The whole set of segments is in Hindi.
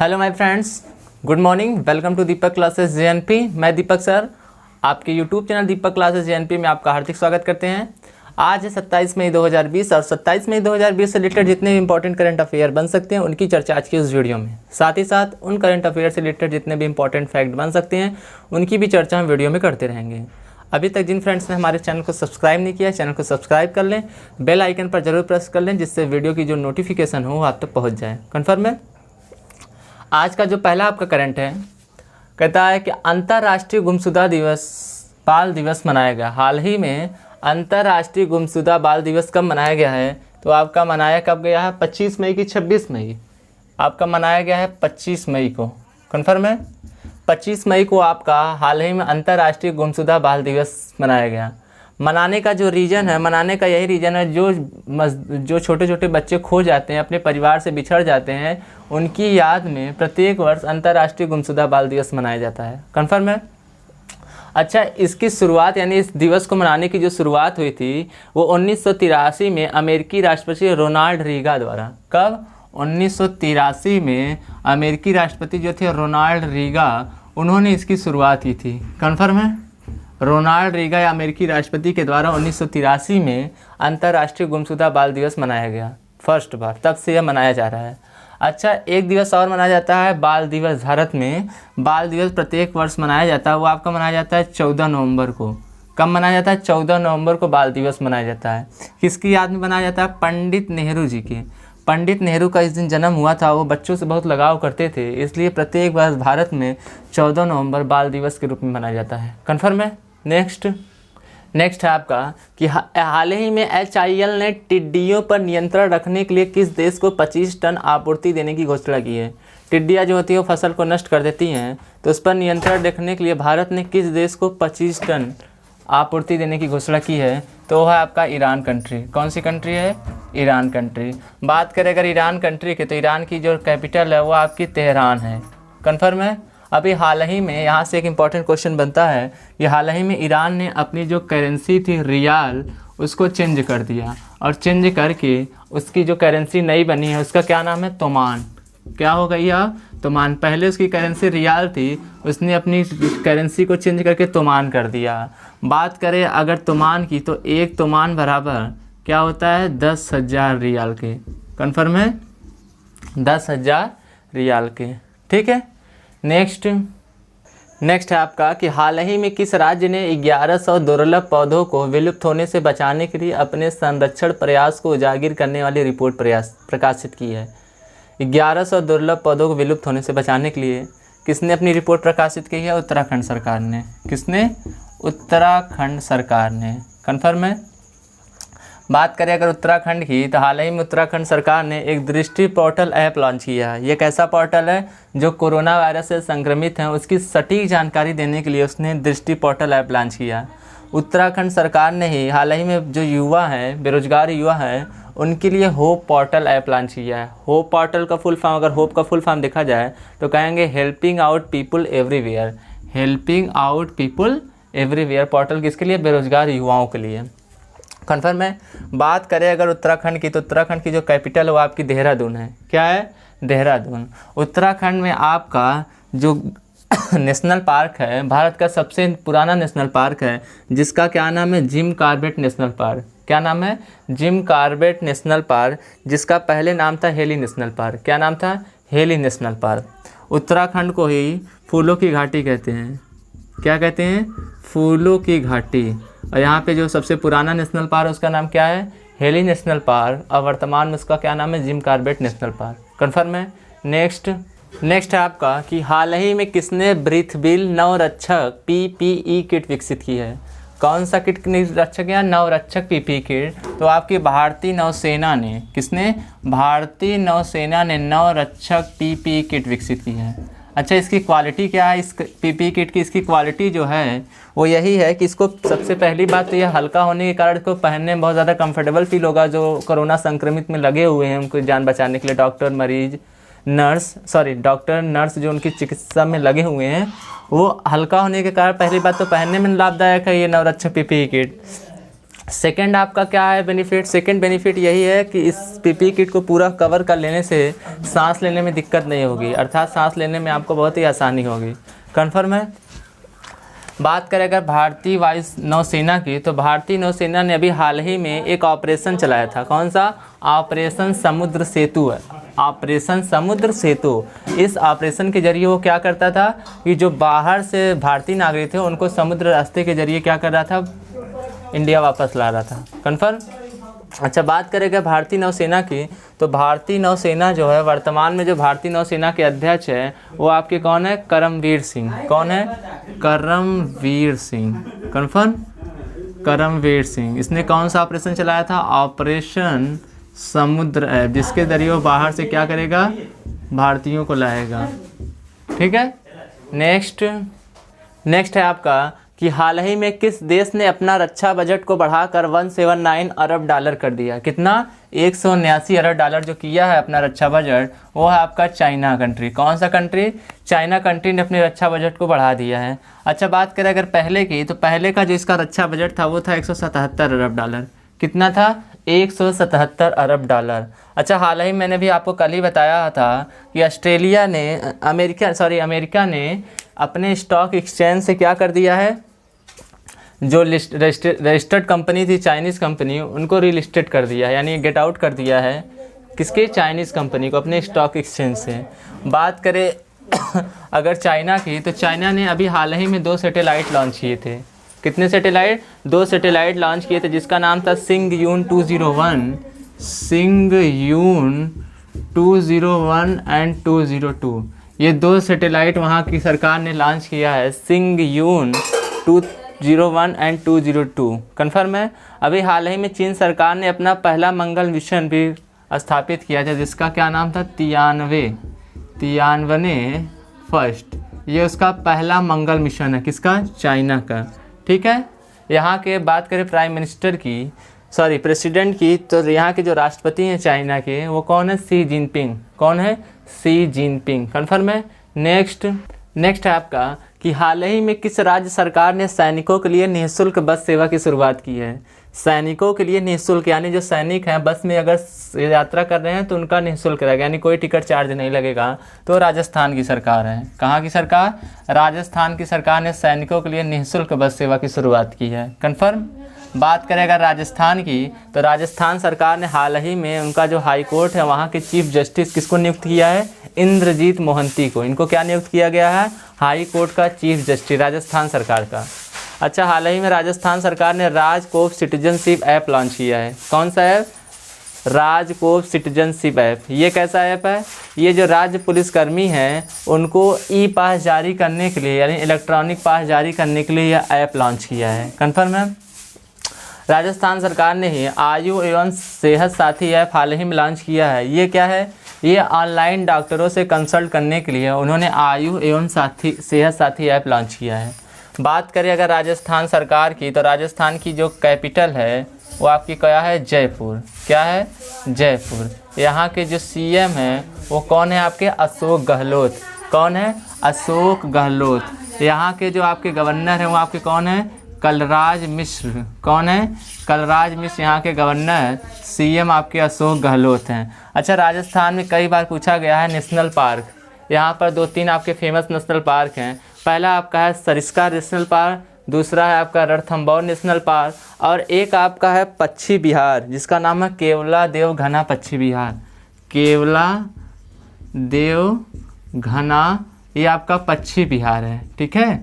Hello my friends, good morning. Welcome to Deepak classes JNP. मैं दीपक सर आपके YouTube channel Deepak classes JNP में आपका हार्दिक स्वागत करते हैं। आज है 27 मई 2020 और 27 मई 2020 से रिलेटेड जितने भी इंपॉर्टेंट करंट अफेयर बन सकते हैं उनकी चर्चा आज की इस वीडियो में। साथ ही साथ उन करंट अफेयर से रिलेटेड जितने भी इंपॉर्टेंट फैक्ट बन सकते हैं उनकी भी चर्चा हम वीडियो में करते रहेंगे। अभी तक जिन फ्रेंड्स ने हमारे चैनल को सब्सक्राइब नहीं किया, चैनल को सब्सक्राइब कर लें, बेल आइकन पर जरूर प्रेस कर लें जिससे वीडियो की जो नोटिफिकेशन हो आप तक पहुँच जाए। कन्फर्म है। आज का जो पहला आपका करंट है कहता है कि अंतर्राष्ट्रीय गुमशुदा दिवस बाल दिवस मनाया गया। हाल ही में अंतर्राष्ट्रीय गुमशुदा बाल दिवस कब मनाया गया है? तो आपका मनाया कब गया है? 25 मई की 26 मई आपका मनाया गया है 25 मई को। कन्फर्म है। 25 मई को आपका हाल ही में अंतर्राष्ट्रीय गुमशुदा बाल दिवस मनाया गया। मनाने का जो रीज़न है, मनाने का यही रीज़न है जो छोटे छोटे बच्चे खो जाते हैं, अपने परिवार से बिछड़ जाते हैं, उनकी याद में प्रत्येक वर्ष अंतर्राष्ट्रीय गुमशुदा बाल दिवस मनाया जाता है। कन्फर्म है। अच्छा, इसकी शुरुआत यानी इस दिवस को मनाने की जो शुरुआत हुई थी वो 1983 में अमेरिकी राष्ट्रपति रोनाल्ड रीगा द्वारा। कब? 1983 में अमेरिकी राष्ट्रपति जो थे रोनाल्ड रीगा, उन्होंने इसकी शुरुआत की थी। कन्फर्म है। रोनाल्ड रीगा या अमेरिकी राष्ट्रपति के द्वारा 1983 में अंतर्राष्ट्रीय गुमशुदा बाल दिवस मनाया गया फर्स्ट बार, तब से यह मनाया जा रहा है। अच्छा, एक दिवस और मनाया जाता है बाल दिवस। भारत में बाल दिवस प्रत्येक वर्ष मनाया जाता है, वो आपका मनाया जाता है 14 नवंबर को। कब मनाया जाता है? 14 नवंबर को बाल दिवस मनाया जाता है। किसकी याद में मनाया जाता है? पंडित नेहरू जी के। पंडित नेहरू का इस दिन जन्म हुआ था, वो बच्चों से बहुत लगाव करते थे, इसलिए प्रत्येक वर्ष भारत में 14 नवंबर बाल दिवस के रूप में मनाया जाता है। कन्फर्म है। नेक्स्ट है आपका कि हाल ही में HIL ने टिड्डियों पर नियंत्रण रखने के लिए किस देश को 25 टन आपूर्ति देने की घोषणा की है? टिड्डियाँ जो होती हैं वो फसल को नष्ट कर देती हैं, तो उस पर नियंत्रण रखने के लिए भारत ने किस देश को 25 टन आपूर्ति देने की घोषणा की है? तो वह है आपका ईरान कंट्री। कौन सी कंट्री है? Iran country. बात करें अगर ईरान कंट्री की, तो ईरान की जो कैपिटल है वो आपकी तेहरान है। कन्फर्म है। अभी हाल ही में यहाँ से एक इम्पॉर्टेंट क्वेश्चन बनता है कि हाल ही में ईरान ने अपनी जो करेंसी थी रियाल, उसको चेंज कर दिया और चेंज करके उसकी जो करेंसी नई बनी है उसका क्या नाम है? तोमान। क्या हो गई है? तोमान। पहले उसकी करेंसी रियाल थी, उसने अपनी करेंसी को चेंज करके तोमान कर दिया। बात करें अगर तोमान की, तो एक तोमान बराबर क्या होता है? 10,000 रियाल के। कन्फर्म है। 10,000 रियाल के। ठीक है। नेक्स्ट है आपका कि हाल ही में किस राज्य ने 1100 दुर्लभ पौधों को विलुप्त होने से बचाने के लिए अपने संरक्षण प्रयास को उजागर करने वाली रिपोर्ट प्रकाशित की है? 1100 दुर्लभ पौधों को विलुप्त होने से बचाने के लिए किसने अपनी रिपोर्ट प्रकाशित की है? उत्तराखंड सरकार ने। किसने? उत्तराखंड सरकार ने। कन्फर्म है। बात करें अगर उत्तराखंड की, तो हाल ही में उत्तराखंड सरकार ने एक दृष्टि पोर्टल ऐप लॉन्च किया है। ये कैसा पोर्टल है? जो कोरोना वायरस से संक्रमित हैं उसकी सटीक जानकारी देने के लिए उसने दृष्टि पोर्टल ऐप लॉन्च किया। उत्तराखंड सरकार ने ही हाल ही में जो युवा हैं, बेरोजगार युवा हैं, उनके लिए होप पोर्टल ऐप लॉन्च किया है। होप पोर्टल का फुल फॉर्म, अगर होप का फुल फॉर्म देखा जाए तो कहेंगे helping out people everywhere. Helping out people everywhere portal किसके लिए? बेरोजगार युवाओं के लिए। कन्फर्म है। बात करें अगर उत्तराखंड की, तो उत्तराखंड की जो कैपिटल है वो आपकी देहरादून है। क्या है? देहरादून। उत्तराखंड में आपका जो नेशनल पार्क है, भारत का सबसे पुराना नेशनल पार्क है, जिसका क्या नाम है? Jim Corbett national park. क्या नाम है? जिम कॉर्बेट नेशनल पार्क, जिसका पहले नाम था हेली नेशनल पार्क। क्या नाम था? Heli national park. उत्तराखंड को ही फूलों की घाटी कहते हैं। क्या कहते हैं? फूलों की घाटी। और यहाँ पे जो सबसे पुराना नेशनल पार्क है उसका नाम क्या है? Heli national park. और वर्तमान में उसका क्या नाम है? Jim Corbett national park. Confirm है। नेक्स्ट है आपका कि हाल ही में किसने ब्रीथबिल नवरक्षक PPE किट विकसित की है? कौन सा किट रक्षक या नवरक्षक PPE किट? तो आपकी भारतीय नौसेना ने। किसने? भारतीय नौसेना ने नवरक्षक PPE किट विकसित की है। अच्छा, इसकी क्वालिटी क्या है? इस PPE किट की इसकी क्वालिटी जो है वो यही है कि इसको सबसे पहली बात तो यह हल्का होने के कारण इसको पहनने में बहुत ज़्यादा कंफर्टेबल फील होगा। जो कोरोना संक्रमित में लगे हुए हैं उनको जान बचाने के लिए डॉक्टर नर्स जो उनकी चिकित्सा में लगे हुए हैं, वो हल्का होने के कारण पहली बात तो पहनने में लाभदायक है ये नवरक्षक PPE किट। सेकेंड आपका क्या है बेनिफिट? सेकेंड बेनिफिट यही है कि इस पीपीई किट को पूरा कवर कर लेने से सांस लेने में दिक्कत नहीं होगी, अर्थात सांस लेने में आपको बहुत ही आसानी होगी। कन्फर्म है। बात करें अगर भारतीय वायु नौसेना की, तो भारतीय नौसेना ने अभी हाल ही में एक ऑपरेशन चलाया था। कौन सा? ऑपरेशन समुद्र सेतु है, ऑपरेशन समुद्र सेतु। इस ऑपरेशन के जरिए वो क्या करता था कि जो बाहर से भारतीय नागरिक थे उनको समुद्र रास्ते के जरिए क्या कर रहा था? इंडिया वापस ला रहा था। कन्फर्म। अच्छा, बात करेंगे भारतीय नौसेना की, तो भारतीय नौसेना जो है वर्तमान में जो भारतीय नौसेना के अध्यक्ष है वो आपके कौन है? करमवीर सिंह। कौन है? करमवीर सिंह। कन्फर्म, करमवीर सिंह। इसने कौन सा ऑपरेशन चलाया था? ऑपरेशन समुद्र ऐप, जिसके जरिए वो बाहर से क्या करेगा? भारतीयों को लाएगा। ठीक है। नेक्स्ट है आपका कि हाल ही में किस देश ने अपना रक्षा बजट को बढ़ाकर 179 अरब डॉलर कर दिया? कितना? 179 अरब डॉलर जो किया है अपना रक्षा बजट, वो है आपका चाइना कंट्री। कौन सा कंट्री? चाइना कंट्री ने अपने रक्षा बजट को बढ़ा दिया है। अच्छा, बात करें अगर पहले की, तो पहले का जो इसका रक्षा बजट था वो था 177 अरब डॉलर। कितना था? 177 अरब डॉलर। अच्छा, हाल ही मैंने भी आपको कल ही बताया था कि अमेरिका ने अपने स्टॉक एक्सचेंज से क्या कर दिया है? जो रजिस्टर्ड कंपनी थी चाइनीज़ कंपनी, उनको रिलिस्टेड कर दिया है, यानी गेट आउट कर दिया है। किसके? चाइनीज़ कंपनी को अपने स्टॉक एक्सचेंज से। बात करें अगर चाइना की, तो चाइना ने अभी हाल ही में 2 सैटेलाइट लॉन्च किए थे। कितने सैटेलाइट? 2 सैटेलाइट लॉन्च किए थे, जिसका नाम था सिंगयून 201, सिंगयून 201 एंड 202। ये 2 सैटेलाइट वहाँ की सरकार ने लॉन्च किया है, सिंगयून 201 एंड 202। कन्फर्म है। अभी हाल ही में चीन सरकार ने अपना पहला मंगल मिशन भी स्थापित किया था, जिसका क्या नाम था? तियानवे फर्स्ट। ये उसका पहला मंगल मिशन है। किसका? चाइना का। ठीक है। यहाँ के बात करें प्रेसिडेंट की, तो यहाँ के जो राष्ट्रपति हैं चाइना के, वो कौन है? Xi Jinping. कौन है? Xi Jinping. कन्फर्म है। नेक्स्ट है आपका कि हाल ही में किस राज्य सरकार ने सैनिकों के लिए निःशुल्क बस सेवा की शुरुआत की है? सैनिकों के लिए निःशुल्क, यानी जो सैनिक हैं बस में अगर यात्रा कर रहे हैं तो उनका निःशुल्क रहेगा, यानी कोई टिकट चार्ज नहीं लगेगा। तो राजस्थान की सरकार है। कहाँ की सरकार? राजस्थान की सरकार ने सैनिकों के लिए निःशुल्क बस सेवा की शुरुआत की है। कन्फर्म। बात करें अगर राजस्थान की, तो राजस्थान सरकार ने हाल ही में उनका जो हाई कोर्ट है वहाँ के चीफ जस्टिस किसको नियुक्त किया है? इंद्रजीत मोहंती को। इनको क्या नियुक्त किया गया है? हाई कोर्ट का चीफ जस्टिस राजस्थान सरकार का। अच्छा, हाल ही में राजस्थान सरकार ने राजकोप सिटीजनशिप ऐप लॉन्च किया है। कौन सा ऐप? RajCop citizenship app. ये कैसा ऐप है? ये जो राज्य पुलिसकर्मी हैं उनको ई पास जारी करने के लिए, यानी इलेक्ट्रॉनिक पास जारी करने के लिए यह ऐप लॉन्च किया है। कन्फर्म है। राजस्थान सरकार ने ही आयु एवं सेहत साथी ऐप हाल ही में लॉन्च किया है। ये क्या है? ये ऑनलाइन डॉक्टरों से कंसल्ट करने के लिए उन्होंने आयु एवं सेहत साथी ऐप लॉन्च किया है। बात करें अगर राजस्थान सरकार की, तो राजस्थान की जो कैपिटल है वो आपकी क्या है? जयपुर। क्या है? जयपुर। यहाँ के जो सीएम हैं वो कौन है आपके? अशोक गहलोत। कौन है? अशोक गहलोत। यहाँ के जो आपके गवर्नर हैं वो आपके कौन है? कलराज मिश्र। कौन है? कलराज मिश्र यहाँ के गवर्नर। सीएम आपके अशोक गहलोत हैं। अच्छा, राजस्थान में कई बार पूछा गया है नेशनल पार्क। यहाँ पर 2-3 आपके फेमस नेशनल पार्क हैं। पहला आपका है सरिस्का नेशनल पार्क, दूसरा है आपका रणथंभौर नेशनल पार्क, और एक आपका है पक्षी विहार जिसका नाम है केवला देव घना पक्षी विहार। केवला देव घना, ये आपका पक्षी विहार है। ठीक है,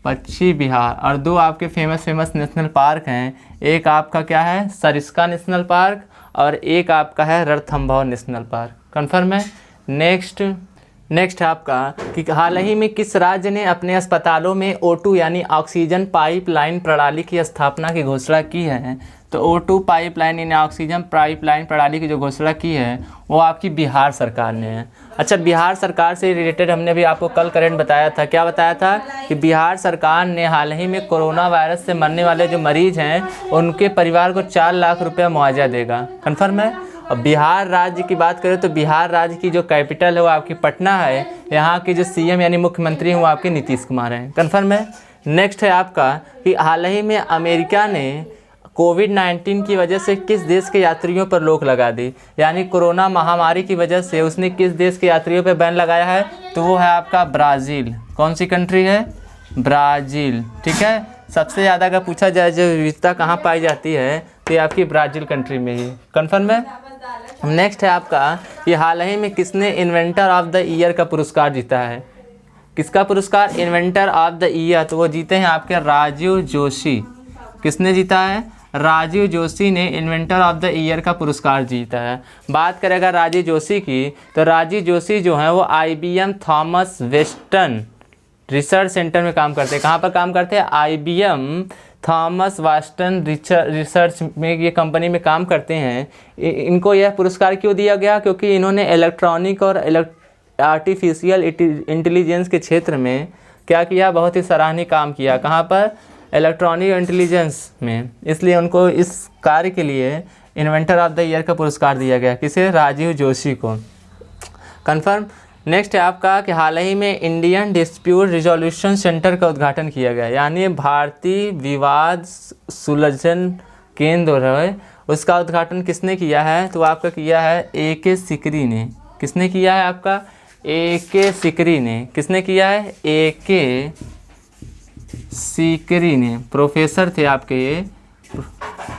पक्षी विहार। और 2 आपके फेमस नेशनल पार्क हैं। एक आपका क्या है? सरिस्का नेशनल पार्क, और एक आपका है रणथंभौर नेशनल पार्क। कन्फर्म है। नेक्स्ट है आपका कि हाल ही में किस राज्य ने अपने अस्पतालों में O2 यानी ऑक्सीजन पाइपलाइन प्रणाली की स्थापना की घोषणा की है? तो O2 पाइपलाइन यानी ऑक्सीजन पाइपलाइन प्रणाली की जो घोषणा की है वो आपकी बिहार सरकार ने है। अच्छा, बिहार सरकार से रिलेटेड हमने भी आपको कल करंट बताया था। क्या बताया था? कि बिहार सरकार ने हाल ही में कोरोना वायरस से मरने वाले जो मरीज हैं उनके परिवार को 4 लाख रुपये मुआवजा देगा। कन्फर्म है। और बिहार राज्य की बात करें तो बिहार राज्य की जो कैपिटल है वो आपकी पटना है। यहाँ की जो सीएम यानी मुख्यमंत्री हैं वो आपके नीतीश कुमार हैं। कन्फर्म है। नेक्स्ट है आपका कि हाल ही में अमेरिका ने कोविड-19 की वजह से किस देश के यात्रियों पर रोक लगा दी, यानी कोरोना महामारी की वजह से उसने किस देश के यात्रियों पर बैन लगाया है, तो वो है आपका ब्राज़ील। कौन सी कंट्री है? ब्राज़ील। ठीक है, सबसे ज़्यादा अगर पूछा जाए जो विविधता कहाँ पाई जाती है तो ये आपकी ब्राज़ील कंट्री में ही। कन्फर्म है। नेक्स्ट है आपका कि हाल ही में किसने इन्वेंटर ऑफ द ईयर का पुरस्कार जीता है? किसका पुरस्कार? Inventor of the year. तो वो जीते हैं आपके राजीव जोशी। किसने जीता है? राजीव जोशी ने इन्वेंटर ऑफ द ईयर का पुरस्कार जीता है। बात करेगा राजीव जोशी की, तो राजीव जोशी जो है वो IBM Thomas western research centre में काम करते हैं। कहाँ पर काम करते हैं? IBM थॉमस वास्टन रिसर्च में, ये कंपनी में काम करते हैं। इनको यह पुरस्कार क्यों दिया गया? क्योंकि इन्होंने इलेक्ट्रॉनिक और आर्टिफिशियल इंटेलिजेंस के क्षेत्र में क्या किया? बहुत ही सराहनीय काम किया। कहाँ पर? इलेक्ट्रॉनिक इंटेलिजेंस में। इसलिए उनको इस कार्य के लिए इन्वेंटर ऑफ द ईयर का पुरस्कार दिया गया। किसे? राजीव जोशी को। कन्फर्म। नेक्स्ट है आपका कि हाल ही में इंडियन डिस्प्यूट रिजोल्यूशन सेंटर का उद्घाटन किया गया, यानी भारतीय विवाद सुलझन केंद्र है, उसका उद्घाटन किसने किया है? तो आपका किया है AK सिकरी ने। किसने किया है? आपका AK सिकरी ने। किसने किया है? AK सिकरी ने। प्रोफेसर थे आपके ये।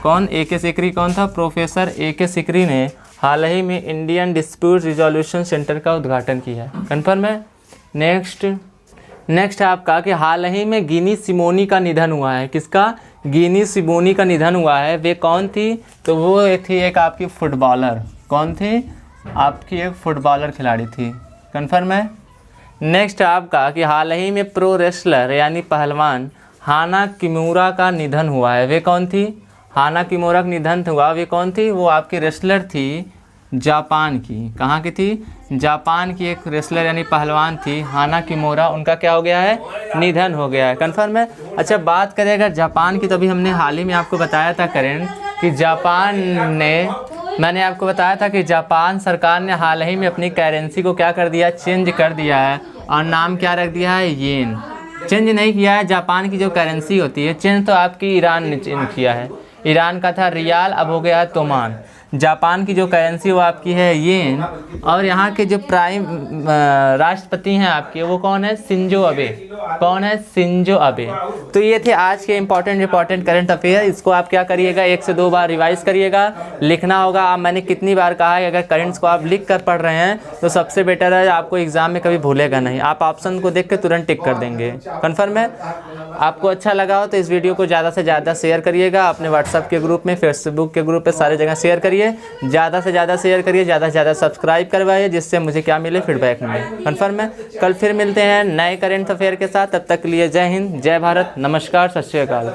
कौन? AK सिकरी कौन था? प्रोफेसर AK सिकरी ने हाल ही में इंडियन डिस्प्यूट रिजोल्यूशन सेंटर का उद्घाटन किया है। कन्फर्म है। नेक्स्ट है आपका कि हाल ही में गिनी सिमोनी का निधन हुआ है। किसका? गिनी सिमोनी का निधन हुआ है। वे कौन थी? तो वो थी एक आपकी फुटबॉलर। कौन थी? आपकी एक फुटबॉलर खिलाड़ी थी। कन्फर्म है। नेक्स्ट है आपका कि हाल ही में प्रो रेसलर यानी पहलवान हाना किमूरा का निधन हुआ है। वे कौन थी? हाना किमोरा का निधन हुआ। वे कौन थी? वो आपकी रेसलर थी जापान की। कहाँ की थी? जापान की एक रेसलर यानी पहलवान थी हाना किमोरा। उनका क्या हो गया है? निधन हो गया है। कन्फर्म है। अच्छा, बात करें अगर जापान की, तो अभी हमने हाल ही में आपको बताया था करें कि मैंने आपको बताया था कि जापान सरकार ने हाल ही में अपनी करेंसी को क्या कर दिया? चेंज कर दिया है, और नाम क्या रख दिया है? येन। चेंज नहीं किया है। जापान की जो करेंसी होती है, चेंज तो आपकी ईरान ने चेंज किया है। ईरान का था रियाल, अब हो गया है तोमान। जापान की जो करेंसी वो आपकी है येन, और यहाँ के जो प्राइम राष्ट्रपति हैं आपके, वो कौन है? Shinzo Abe. कौन है? Shinzo Abe. तो ये थे आज के इंपॉर्टेंट करंट अफेयर। इसको आप क्या करिएगा? 1 से 2 बार रिवाइज करिएगा, लिखना होगा। अब मैंने कितनी बार कहा है, अगर करंट्स को आप लिख कर पढ़ रहे हैं तो सबसे बेटर है, आपको एग्जाम में कभी भूलेगा नहीं। आप ऑप्शन को देख के तुरंत टिक कर देंगे। कन्फर्म है। आपको अच्छा लगा हो तो इस वीडियो को ज़्यादा से ज़्यादा शेयर करिएगा, अपने व्हाट्सएप के ग्रुप में, फेसबुक के ग्रुप पे, सारी जगह शेयर करिए। ज़्यादा से ज़्यादा शेयर करिए, ज़्यादा से ज़्यादा सब्सक्राइब करवाइए, जिससे मुझे क्या मिले? फीडबैक मिले। कन्फर्म है। कल फिर मिलते हैं नए करेंट अफेयर के साथ। तब तक के लिए जय हिंद, जय भारत, नमस्कार, सत श्री अकाल।